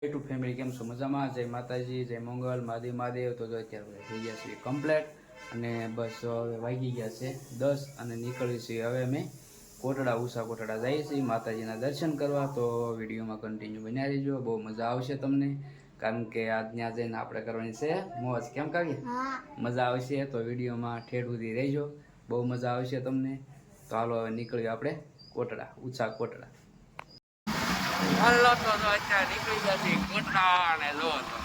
Two family કેમ છો? મજામાં? જય માતાજી, જય મંગલ, મહાદેવ. તો જો અત્યારે થઈ ગયા છીએ કમ્પ્લેટ અને બસ હવે વાગી ગયા છે 10 અને નીકળી છીએ હવે અમે કોટડા ઉષા કોટડા જઈએ છીએ માતાજીના દર્શન કરવા. તો વિડીયોમાં કન્ટિન્યુ બન્યા રહેજો, બહુ મજા આવશે તમને, કારણ કે આજ ત્યાં જઈને આપણે કરવાની છે મોજ. કેમ કાકી? મજા આવશે તો વિડીયોમાં ઠેઠ સુધી રહેજો, બહુ મજા આવશે તમને. તો હાલો હવે નીકળ્યો આપણે કોટડા ઉષા કોટડા. હાલો તો અત્યારે નીકળી ગયા છે કોટડા અને લો તો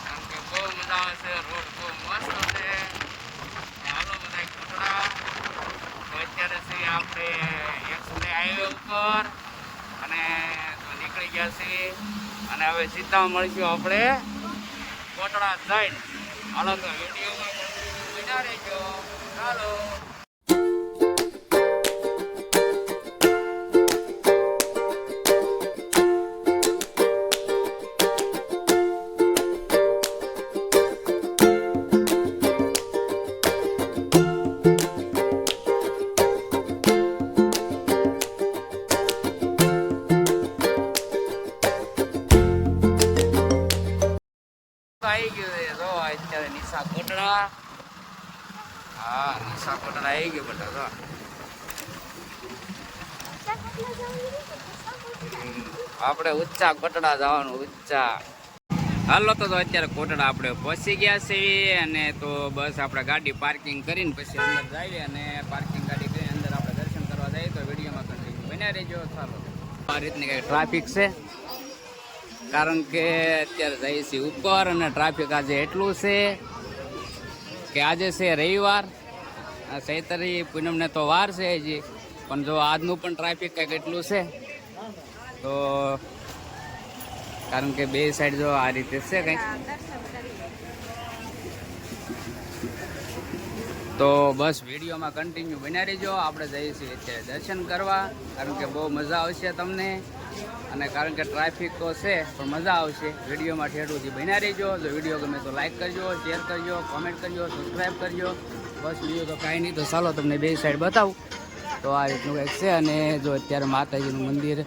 કારણ કે બહુ મજા આવે છે, રોડ બહુ મસ્ત છે. હાલો બધા કોટડા. તો અત્યારે છે આપણે એક્સપ્રેસ હાઈવે ઉપર અને તો નીકળી ગયા છીએ અને હવે સીધા મળીશું આપણે કોટડા જઈને. હાલો તો વિડીયોમાં બન્યા રહેજો. ચાલો. આવી ગયું છે તો અત્યારે નિશા કોટડા. હા, નિશા કોટડા આવી ગયું બધા તો. આપણે ઊંચા કોટડા જવાનું ઊંચા. હાલો તો અત્યારે કોટડા આપણે પહોંચી ગયા છીએ અને તો બસ આપણે ગાડી પાર્કિંગ કરીને પછી અંદર જઈએ અને પાર્કિંગ ગાડી કરીને અંદર આપણે દર્શન કરવા જઈએ. તો વિડીયોમાં કન્ટિન્યુ બન્યા રહેજો. ચાલો. આ રીતની કંઈ ટ્રાફિક છે કારણ કે અત્યારે જઈએ છીએ ઉપર અને ટ્રાફિક આજે એટલું છે કે આજે છે રવિવાર, ચૈતરી પૂનમને તો વાર છે હજી, પણ જો આજનું પણ ટ્રાફિક કંઈક એટલું છે. તો કારણ કે બે સાઈડ જો આ રીતે છે કંઈક, તો બસ વિડીયોમાં કન્ટિન્યુ બન્યા રહેજો. આપણે જઈએ છીએ અત્યારે દર્શન કરવા કારણ કે બહુ મજા આવશે તમને અને કારણ કે ટ્રાફિક તો છે પણ મજા આવશે. વિડીયોમાં ઠેઠુંથી બન્યા રહેજો. જો વિડીયો ગમે તો લાઈક કરજો, શેર કરજો, કોમેન્ટ કરજો, સબસ્ક્રાઈબ કરજો. બસ બીજું તો કાંઈ નહીં. તો ચાલો તમને બે સાઈડ બતાવું. તો આ રીતનું કંઈક છે અને જો અત્યારે માતાજીનું મંદિર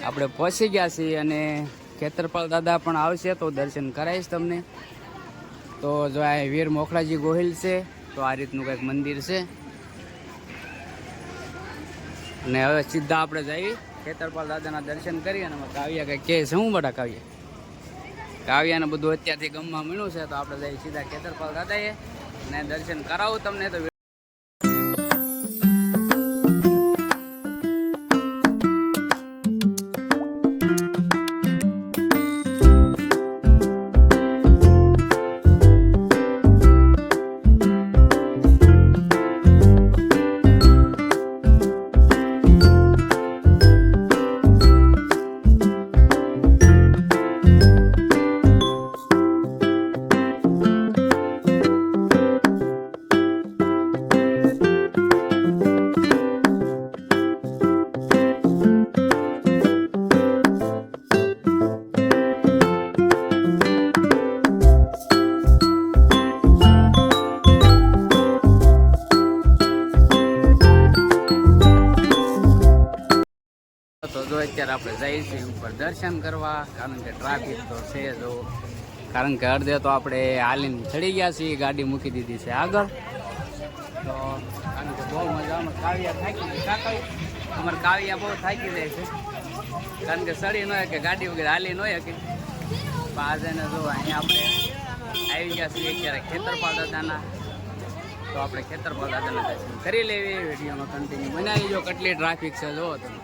આપણે પહોંચી ગયા છીએ અને ખેતરપાલ દાદા પણ આવશે તો દર્શન કરાવીશ તમને. તો જો આ વીર મોખલાજી ગોહિલ છે, તો આ રીતનું કંઈક મંદિર છે અને હવે સીધા આપણે જઈએ ખેતરપાલ દાદાના દર્શન કરી. અને કાવ્યા કંઈક કહે છે, હું બધા કાવ્યાને બધું અત્યારથી ગમવા મળ્યું છે. તો આપણે જઈએ સીધા ખેતરપાલ દાદાએ અને દર્શન કરાવું તમને. તો જો અત્યારે આપણે જઈએ છીએ ઉપર દર્શન કરવા કારણ કે ટ્રાફિક તો છે જો, કારણ કે અડધે તો આપણે હાલીને ચડી ગયા છીએ, ગાડી મૂકી દીધી છે આગળ. તો કારણ કે બહુ મજા આવે. કાવ્યા થાકી ગઈ, અમારે કાવ્યા બહુ થાકી જાય છે કારણ કે સડી ન હોય કે ગાડી વગેરે હાલી ન હોય કે આજને જો અહીંયા આપણે આવી ગયા છીએ અત્યારે ખેતરપાલ દાદાના. તો આપણે ખેતરપાલ દાદાના દર્શન કરી લેવી. વિડીયોમાં કન્ટિન્યુ બનાવી જો કેટલી ટ્રાફિક છે જો તમે.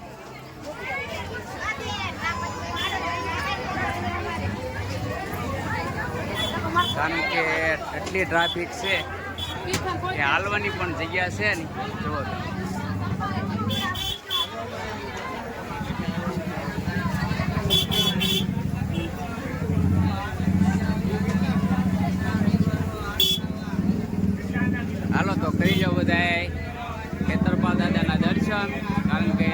કારણ કે એટલી ટ્રાફિક છે કે હાલવાની પણ જગ્યા છે ને જુઓ તમે. હાલો તો કરી જાઓ બધાએ ખેતરપાલ દાદાના દર્શન, કારણ કે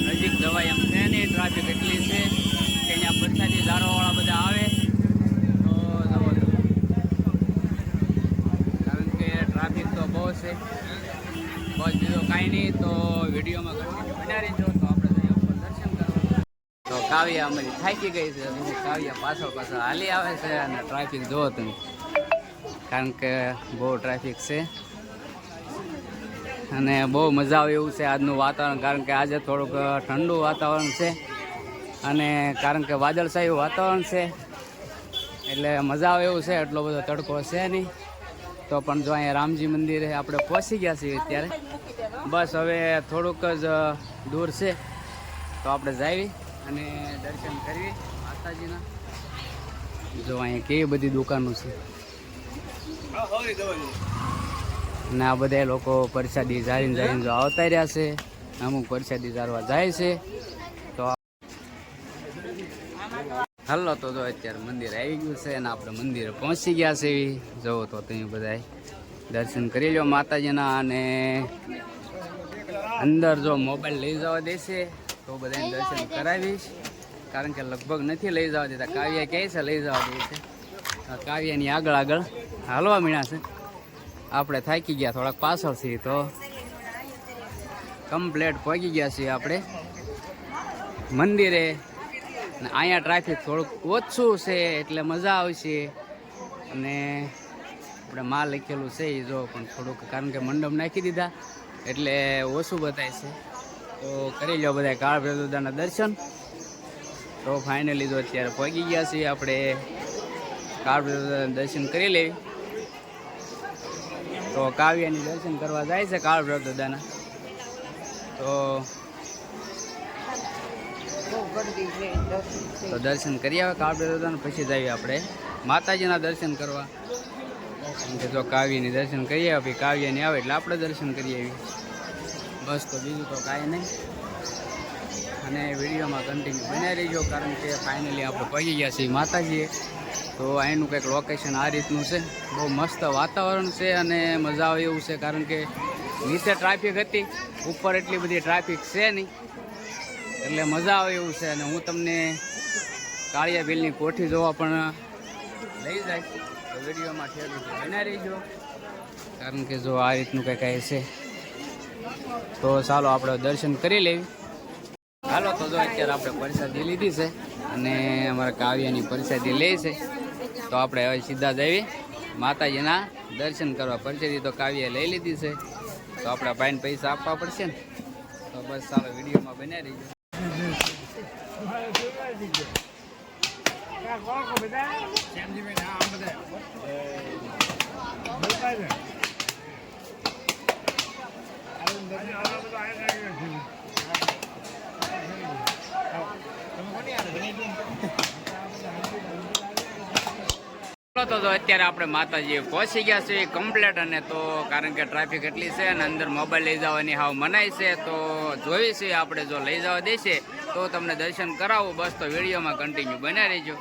નજીક જવાય એમ છે નહીં, ટ્રાફિક એટલી છે કે અહીંયા વરસાદી ઝાડવાવાળા બધા આવે તો જવો. કારણ કે ટ્રાફિક તો બહુ છે. બસ બીજો કાંઈ નહીં. તો વિડીયોમાં બન્યા રહેજો. તો આપણે જઈએ ઉપર દર્શન કરવા. તો કાવ્યા અમારી થાકી ગઈ છે. કાવ્યા પાછળ હાલી આવે છે અને ટ્રાફિક જોવો તમે, કારણ કે બહુ ટ્રાફિક છે અને બહુ મજા આવે એવું છે આજનું વાતાવરણ. કારણ કે આજે થોડુંક ઠંડુ વાતાવરણ છે અને કારણ કે વાદળછાયું વાતાવરણ છે એટલે મજા આવે એવું છે. એટલો બધો તડકો છે નહીં. તો પણ જો અહીંયા રામજી મંદિરે આપણે પહોંચી ગયા છીએ અત્યારે. બસ હવે થોડુંક જ દૂર છે તો આપણે જઈએ અને દર્શન કરવી માતાજીના. જો અહીંયા કેવી બધી દુકાનો છે ને આ બધા લોકો પ્રસાદી જાળીને જો આવતા રહ્યા છે. અમુક પ્રસાદી જાળવા જાય છે. તો હાલો તો જો અત્યારે મંદિર આવી ગયું છે અને આપણે મંદિરે પહોંચી ગયા છે. જવો તો તમે બધા દર્શન કરી લો માતાજીના. અને અંદર જો મોબાઈલ લઈ જવા દેશે તો બધાને દર્શન કરાવીશ, કારણ કે લગભગ નથી લઈ જવા દેતા. કાવ્યા કહે છે લઈ જવા દે છે. કાવ્યાની આગળ હાલવા મીણા છે. આપણે થાકી ગયા થોડાક પાછળથી તો કમ્પ્લેટ પહોંચી ગયા છીએ આપણે મંદિરે. અહીંયા ટ્રાફિક થોડુંક ઓછું છે એટલે મજા આવશે. અને આપણે માં લખેલું છે એ જો પણ થોડુંક, કારણ કે મંડપ નાખી દીધા એટલે ઓછું બતાય છે. તો કરી લો બધા કાળભૈરવ દાદાના દર્શન. તો ફાઇનલી જો અત્યારે પહોંચી ગયા છીએ આપણે કાળભૈરવ દાદાના દર્શન કરી લેવી. તો કાવ્યાની દર્શન કરવા જાય છે કાળભૈરવ દાદાના. તો દર્શન કરી આવે કાળભૈરવ દાદાના, પછી જઈએ આપણે માતાજીના દર્શન કરવા. કેમ કે જો કાવ્યની દર્શન કરી આવે પછી કાવ્યની આવે એટલે આપણે દર્શન કરી આવી. બસ તો બીજું તો કાંઈ નહીં. અને વિડીયોમાં કન્ટિન્યુ બન્યા રહીજો, કારણ કે ફાઇનલી આપણે પહોંચી ગયા છીએ માતાજીએ. તો અહીંનું કંઈક લોકેશન આ રીતનું છે. બહુ મસ્ત વાતાવરણ છે અને મજા આવે એવું છે, કારણ કે નીચે ટ્રાફિક હતી, ઉપર એટલી બધી ટ્રાફિક છે નહીં એટલે મજા આવે એવું છે. અને હું તમને કાળિયા બિલની કોઠી જોવા પણ લઈ જાય. તો વિડીયોમાં ઠેરું બન્યા રહીજો, કારણ કે જો આ રીતનું કંઈક કહે છે. તો ચાલો આપણે દર્શન કરી લેવી. હાલો તો જો અત્યારે આપણે પ્રસાદી લીધી છે અને અમારા કાવ્યાની પ્રસાદી લે છે. તો આપણે હવે સીધા જઈએ માતાજીના દર્શન કરવા. પ્રસાદી તો કાવ્યાએ લઈ લીધી છે, તો આપણા ભાઈને પૈસા આપવા પડશે ને. તો બસ ચાલો વિડીયોમાં બન્યા રહીજો. તો અત્યારે આપણે માતાજી પહોંચી ગયા છીએ કમ્પ્લેટ. અને તો કારણ કે ટ્રાફિક એટલી છે અને અંદર મોબાઈલ લઈ જવાની હાવ મનાય છે. તો જોઈએ છીએ આપણે જો લઈ જવા દેશે તો તમને દર્શન કરાવું. બસ તો વિડીયોમાં કન્ટિન્યુ બન્યા રહેજો.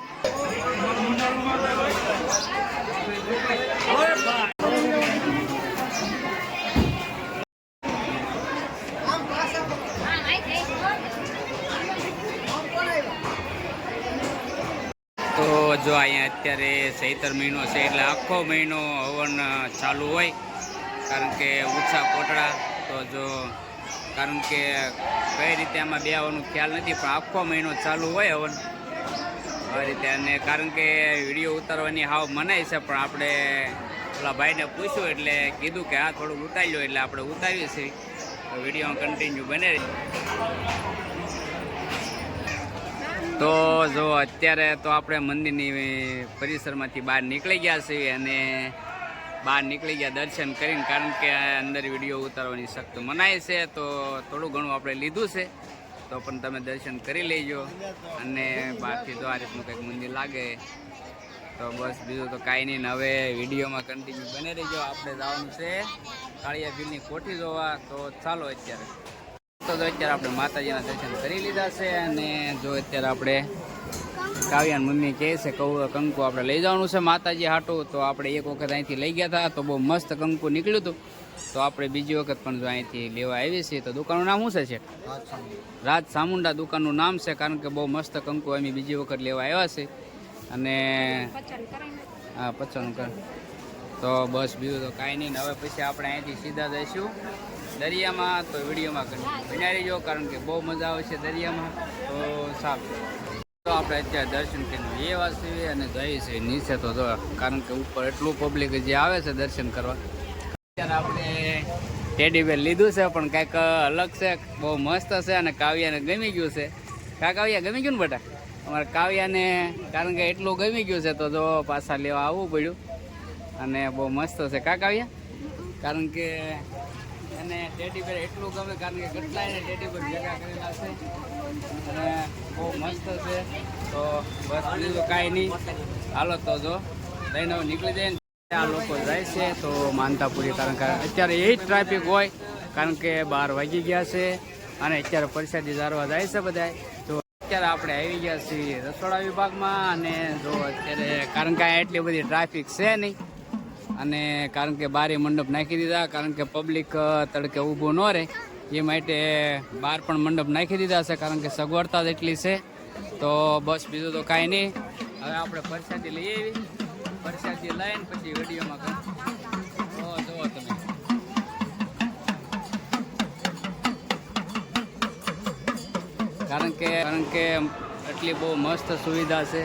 તો જો અહીંયા અત્યારે ચૈતર મહિનો છે એટલે આખો મહિનો હવન ચાલુ હોય, કારણ કે ઉત્સાહ કોટડા. તો જો કારણ કે કઈ રીતે આમાં બે આવવાનું ખ્યાલ નથી, પણ આખો મહિનો ચાલુ હોય હવન આ રીતે. અને કારણ કે વિડીયો ઉતારવાની હાવ મનાય છે, પણ આપણે ઓલા ભાઈને પૂછ્યું એટલે કીધું કે હા થોડુંક ઉતારી લો, એટલે આપણે ઉતારીએ છીએ. તો વિડીયો કન્ટિન્યુ બને. તો જો અત્યારે તો આપણે મંદિરની પરિસરમાંથી બહાર નીકળી ગયા છીએ અને બહાર નીકળી ગયા દર્શન કરીને, કારણ કે અંદર વિડીયો ઉતારવાની સખ્ત મનાય છે. તો થોડું ઘણું આપણે લીધું છે, તો પણ તમે દર્શન કરી લેજો. અને બહારથી તો આ રીતનું કંઈક મંદિર લાગે. તો બસ બીજું તો કાંઈ નહીં. હવે વિડીયોમાં કન્ટિન્યુ બને રહેજો. આપણે જવાનું છે કાળિયા બિલની કોઠી જોવા. તો ચાલો અત્યારે અત્યારે આપણે માતાજીના દર્શન કરી લીધા છે. અને જો અત્યારે આપણે કાવ્યાની મમ્મી કહે છે કંકુ આપણે લઈ જવાનું છે માતાજી હાટું. તો આપણે એક વખત અહીંથી લઈ ગયા હતા તો બહુ મસ્ત કંકુ નીકળ્યું હતું. તો આપણે બીજી વખત પણ જો અહીંથી લેવા આવીએ છીએ. તો દુકાનનું નામ શું છે? રાજ સામુંડા દુકાનનું નામ છે, કારણ કે બહુ મસ્ત કંકુ અમે બીજી વખત લેવા આવ્યા છે. અને હા 55 કર. તો બસ બીજું તો કાંઈ નહીં. હવે પછી આપણે અહીંથી સીધા જઈશું દરિયામાં, તો વિડીયોમાં બન્યા રહેજો કારણ કે બહુ મજા આવે છે દરિયામાં. તો સારું, તો આપણે અત્યારે દર્શન કરીને એ વાત છે અને જઈએ છીએ નીચે. તો જો કારણ કે ઉપર એટલું પબ્લિક જે આવે છે દર્શન કરવા. અત્યારે આપણે ટેડી બેર લીધું છે પણ કંઈક અલગ છે, બહુ મસ્ત છે અને કાવ્યાને ગમી ગયું છે. કાવ્યા ગમી ગયું ને બેટા? અમારે કાવ્યાને કારણ કે એટલું ગમી ગયું છે તો જો પાછા લેવા આવવું પડ્યું. અને બહુ મસ્ત છે કાવ્યા, કારણ કે એને ટેડી બેર એટલું ગમે કારણ કે કેટલા એને ટેડી બેર ભેગા કરેલા છે અને બહુ મસ્ત છે. તો બસ બીજું કાંઈ નહીં, હાલો તો જો લઈને નીકળી જાય ને. આ લોકો જાય છે તો માનતા પૂરી, કારણ કે અત્યારે એ જ ટ્રાફિક હોય કારણ કે 12 વાગી ગયા છે અને અત્યારે પ્રસાદી જારવા જાય છે બધા. તો અત્યારે આપણે આવી ગયા છીએ રસોડા વિભાગમાં અને જો અત્યારે કારણ કે અહીંયા એટલી બધી ટ્રાફિક છે નહીં અને કારણ કે બારે મંડપ નાખી દીધા કારણ કે પબ્લિક તડકે ઊભું ન રહે એ માટે બહાર પણ મંડપ નાખી દીધા છે કારણ કે સગવડતા જ એટલી છે. તો બસ બીજું તો કાંઈ નહીં, હવે આપણે પ્રસાદી લઈ આવી, પ્રસાદી લઈને પછી વિડીયોમાં તો જુઓ તમે. કારણ કે એટલી બહુ મસ્ત સુવિધા છે.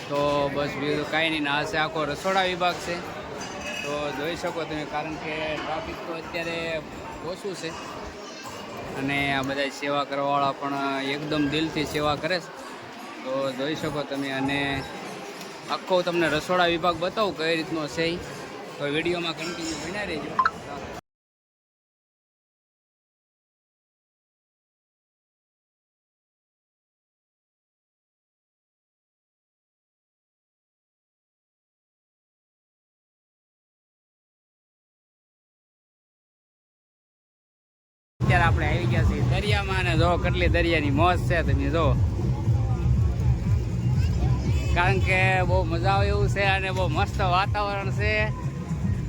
તો બસ બીજું કાંઈ નહીં, આ છે આખો રસોડા વિભાગ છે. તો જોઈ શકો તમે કારણ કે ટ્રાફિક તો અત્યારે ઓછું છે અને આ બધા સેવા કરવાવાળા પણ એકદમ દિલથી સેવા કરે છે. તો જોઈ શકો તમે અને આખો તમને રસોડા વિભાગ બતાવું કઈ રીતનો છે. તો વિડીયોમાં કન્ટિન્યુ બન્યા રહેજો. અત્યારે આપણે આવી ગયા છીએ દરિયામાં અને જો કેટલી દરિયાની મોજ છે તમે જો, કારણ કે બહુ મજા આવે એવું છે અને બહુ મસ્ત વાતાવરણ છે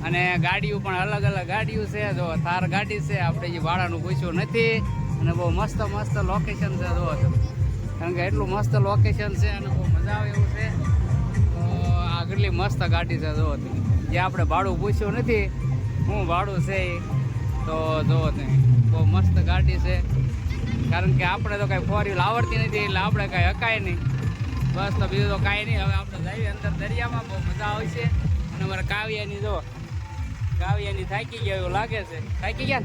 અને ગાડીઓ પણ અલગ અલગ ગાડીઓ છે. જો થાર ગાડી છે, આપણે જે ભાડાનું પૂછ્યું નથી અને બહુ મસ્ત મસ્ત લોકેશન છે જો તમે, કારણ કે એટલું મસ્ત લોકેશન છે અને બહુ મજા આવે એવું છે. તો આ કેટલી મસ્ત ગાડી છે જો તમે, જે આપણે ભાડું પૂછ્યું નથી શું ભાડું છે. તો જુઓ તમે બહુ મસ્ત ગાડી છે, કારણ કે આપણે તો કાંઈ ફોર વ્હીલ આવડતી નથી એટલે આપણે કાંઈ હકાય નહીં. બસ તો બીજું તો કાંઈ નહીં, હવે આપણે જઈએ અંદર દરિયામાં, બહુ મજા આવશે. અને અમારે કાવ્યાની જો કાવ્યાની થાકી ગયા એવું લાગે છે, થાકી ગયા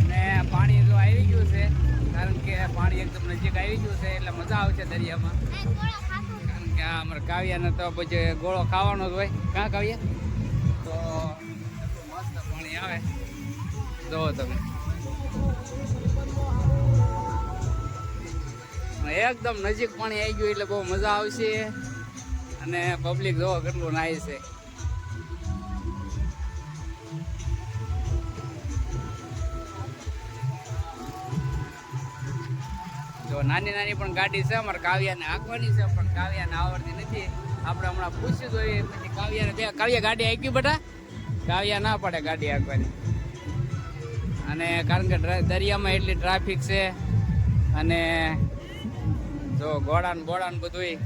ને પાણી જો આવી ગયું છે કારણ કે પાણી એકદમ નજીક આવી ગયું છે એટલે મજા આવશે દરિયામાં. કારણ કે આ અમારે કાવ્યાને તો પછી ગોળો ખાવાનો જ હોય. કાં કાવ્યા? તો મસ્ત પાણી આવે જુઓ તમે, એકદમ નજીક પાણી આવી ગયું એટલે બહુ મજા આવશે અને પબ્લિક જોવો કેટલું નાય છે. જો નાની નાની પણ ગાડી છે, અમારે કાવ્યાને હાંકવાની છે પણ કાવ્યાને આવડતી નથી. આપણે હમણાં પૂછ્યું જોઈએ પછી કાવ્યાને કાવ્યા ગાડી હાંકી બેટા, કાવ્યા ના પડે ગાડી હાંકવાની. અને કારણ કે દરિયામાં એટલી ટ્રાફિક છે અને જો ગોળાન બોળાન બધું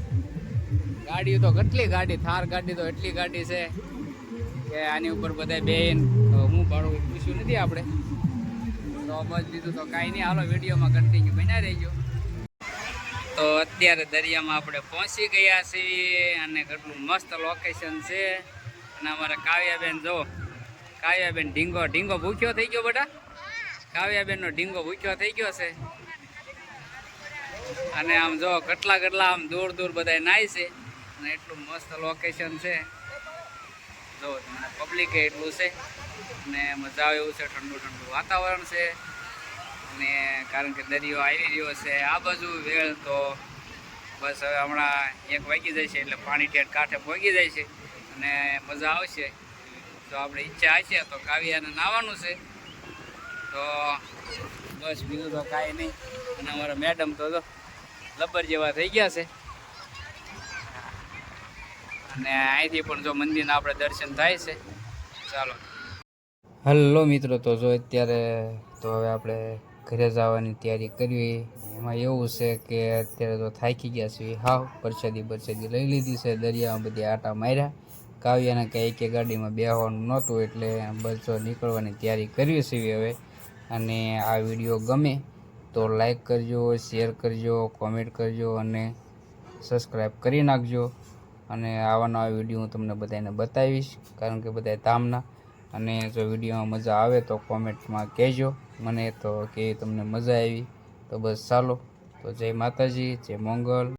ગાડીઓ તો કેટલી ગાડી, થાર ગાડી તો એટલી ગાડી છે કે આની ઉપર બધા બેન હું ભાડું પૂછ્યું નથી આપણે. તો બસ બીજું તો કાંઈ નહીં, હાલો વિડીયોમાં કન્ટિન્યુ બન્યા રહેજો. તો અત્યારે દરિયામાં આપણે પહોંચી ગયા છીએ અને કેટલું મસ્ત લોકેશન છે. અને અમારા કાવ્યાબેન જો, કાવ્યાબેન ઢીંગો ભૂખ્યો થઈ ગયો બેટા, કાવ્યાબેનનો ઢીંગો ભૂખ્યો થઈ ગયો છે. અને આમ જો કેટલા આમ દૂર બધા નાય છે અને એટલું મસ્ત લોકેશન છે. જો પબ્લિક એટલું છે અને મજા આવે એવું છે, ઠંડુ વાતાવરણ છે. અને કારણ કે દરિયો આવી રહ્યો છે આ બાજુ વેળ, તો બસ હવે હમણાં 1 વાગી જાય છે એટલે પાણી ઠેઠ કાંઠે પહોંચી જાય છે અને મજા આવશે. તો આપણે ઈચ્છા હશે તો કાવ્યાને નાહવાનું છે. તો બસ બીજું તો કાંઈ નહીં. અને અમારા મેડમ તો લબર જેવા થઈ ગયા છે અને અહીંથી પણ જો મંદિરના આપણે દર્શન થાય છે. ચાલો હલો મિત્રો, તો જો અત્યારે તો હવે આપણે ઘરે જવાની તૈયારી કરવી. એમાં એવું છે કે અત્યારે તો થાકી ગયા છીએ હાવ, પ્રસાદી લઈ લીધી છે, દરિયામાં બધી આટા માર્યા કાવ્યાને કંઈ કે ગાડીમાં બેસવાનું નહોતું એટલે બસ નીકળવાની તૈયારી કરવી છે હવે. અને આ વિડીયો ગમે તો લાઈક કરજો, શેર કરજો, કોમેન્ટ કરજો અને સબસ્ક્રાઈબ કરી નાખજો. અને આવા નવા વિડીયો હું તમને બધાને બતાવીશ, કારણ કે બધા ધામના. અને જો વિડીયોમાં મજા આવે તો કોમેન્ટમાં કહેજો મને, તો કે તમને મજા આવી. તો બસ ચાલો, તો જય માતાજી, જય મંગલ.